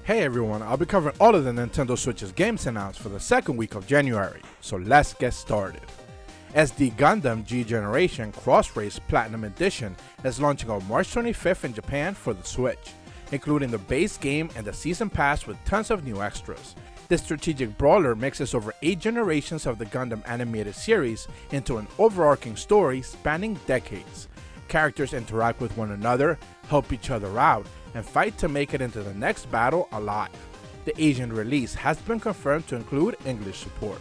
Hey everyone, I'll be covering all of the Nintendo Switch's games announced for the second week of January, so let's get started. SD Gundam G Generation Cross Race Platinum Edition is launching on March 25th in Japan for the Switch, including the base game and the Season Pass with tons of new extras. This strategic brawler mixes over 8 generations of the Gundam animated series into an overarching story spanning decades. Characters interact with one another, help each other out, and fight to make it into the next battle alive. The Asian release has been confirmed to include English support.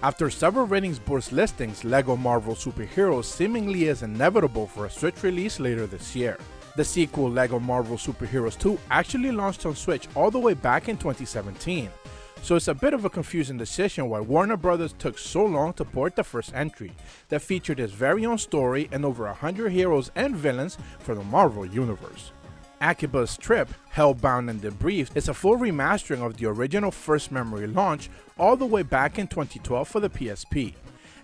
After several ratings boost listings, LEGO Marvel Superheroes seemingly is inevitable for a Switch release later this year. The sequel LEGO Marvel Superheroes 2 actually launched on Switch all the way back in 2017, so it's a bit of a confusing decision why Warner Bros. Took so long to port the first entry that featured its very own story and over 100 heroes and villains from the Marvel Universe. Akibas Trip, Hellbound and Debriefed is a full remastering of the original first memory launch all the way back in 2012 for the PSP.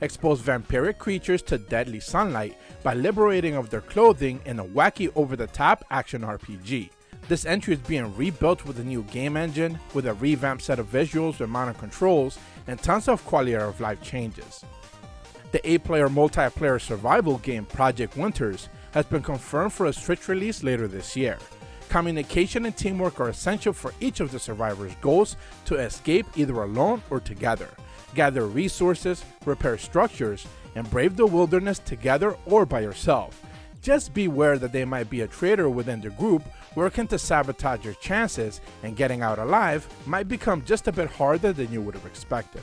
Expose vampiric creatures to deadly sunlight by liberating of their clothing in a wacky over-the-top action RPG. This entry is being rebuilt with a new game engine, with a revamped set of visuals with modern controls, and tons of quality of life changes. The 8-player multiplayer survival game Project Winters has been confirmed for a Switch release later this year. Communication and teamwork are essential for each of the survivors' goals to escape either alone or together, gather resources, repair structures, and brave the wilderness together or by yourself. Just beware that there might be a traitor within the group working to sabotage your chances, and getting out alive might become just a bit harder than you would have expected.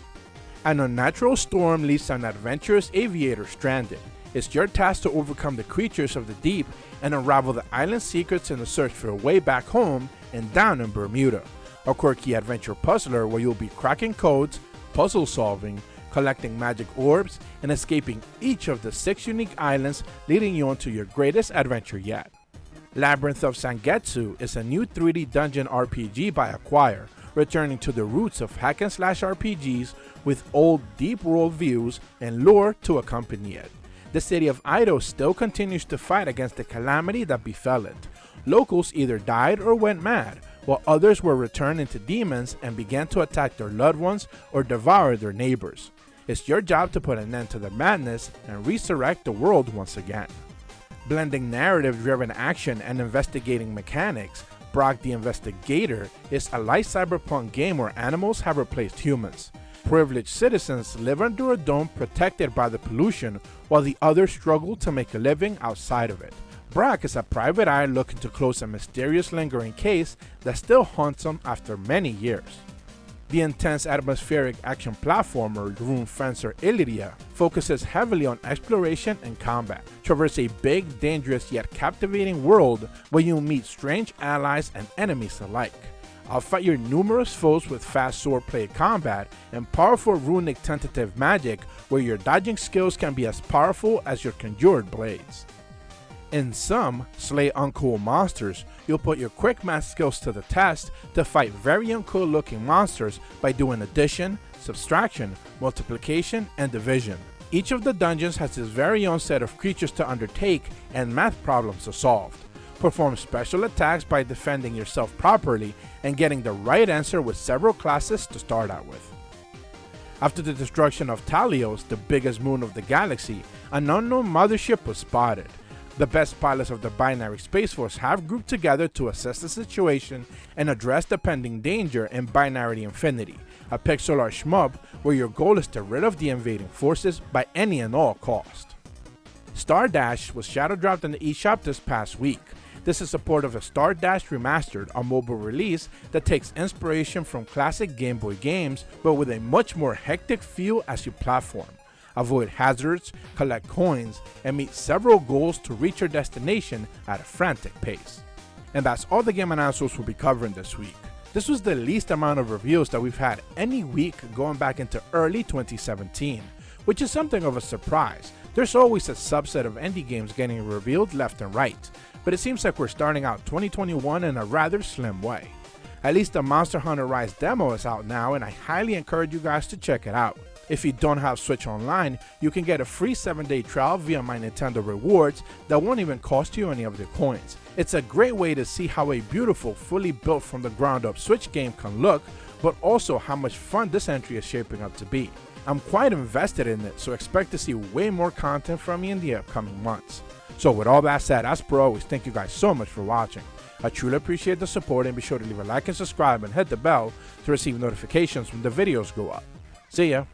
An unnatural storm leaves an adventurous aviator stranded. It's your task to overcome the creatures of the deep and unravel the island's secrets in the search for a way back home and down in Bermuda. A quirky adventure puzzler where you'll be cracking codes, puzzle solving, collecting magic orbs, and escaping each of the 6 unique islands, leading you onto your greatest adventure yet. Labyrinth of Sangetsu is a new 3D dungeon RPG by Acquire, returning to the roots of hack-and-slash RPGs with old deep world views and lore to accompany it. The city of Ido still continues to fight against the calamity that befell it. Locals either died or went mad, while others were returned into demons and began to attack their loved ones or devour their neighbors. It's your job to put an end to the madness and resurrect the world once again. Blending narrative-driven action and investigating mechanics, Brock the Investigator is a light cyberpunk game where animals have replaced humans. Privileged citizens live under a dome protected by the pollution, while the others struggle to make a living outside of it. Brock is a private eye looking to close a mysterious lingering case that still haunts him after many years. The intense atmospheric action platformer Rune Fencer Illyria focuses heavily on exploration and combat. Traverse a big, dangerous yet captivating world where you'll meet strange allies and enemies alike. Outfight your numerous foes with fast swordplay combat and powerful runic tentative magic where your dodging skills can be as powerful as your conjured blades. In some slay uncool monsters, you'll put your quick math skills to the test to fight very uncool looking monsters by doing addition, subtraction, multiplication, and division. Each of the dungeons has its very own set of creatures to undertake and math problems to solve. Perform special attacks by defending yourself properly and getting the right answer with several classes to start out with. After the destruction of Talios, the biggest moon of the galaxy, an unknown mothership was spotted. The best pilots of the Binary Space Force have grouped together to assess the situation and address the pending danger in Binary Infinity, a pixel art shmup where your goal is to rid of the invading forces by any and all cost. Star Dash was shadow dropped in the eShop this past week. This is support of a Star Dash Remastered, a mobile release that takes inspiration from classic Game Boy games, but with a much more hectic feel as you platform. Avoid hazards, collect coins, and meet several goals to reach your destination at a frantic pace. And that's all the game announcements we'll be covering this week. This was the least amount of reviews that we've had any week going back into early 2017, which is something of a surprise. There's always a subset of indie games getting revealed left and right, but it seems like we're starting out 2021 in a rather slim way. At least the Monster Hunter Rise demo is out now, and I highly encourage you guys to check it out. If you don't have Switch Online, you can get a free 7-day trial via My Nintendo Rewards that won't even cost you any of the coins. It's a great way to see how a beautiful, fully built from the ground up Switch game can look, but also how much fun this entry is shaping up to be. I'm quite invested in it, so expect to see way more content from me in the upcoming months. So with all that said, as per always, thank you guys so much for watching. I truly appreciate the support, and be sure to leave a like and subscribe and hit the bell to receive notifications when the videos go up. See ya!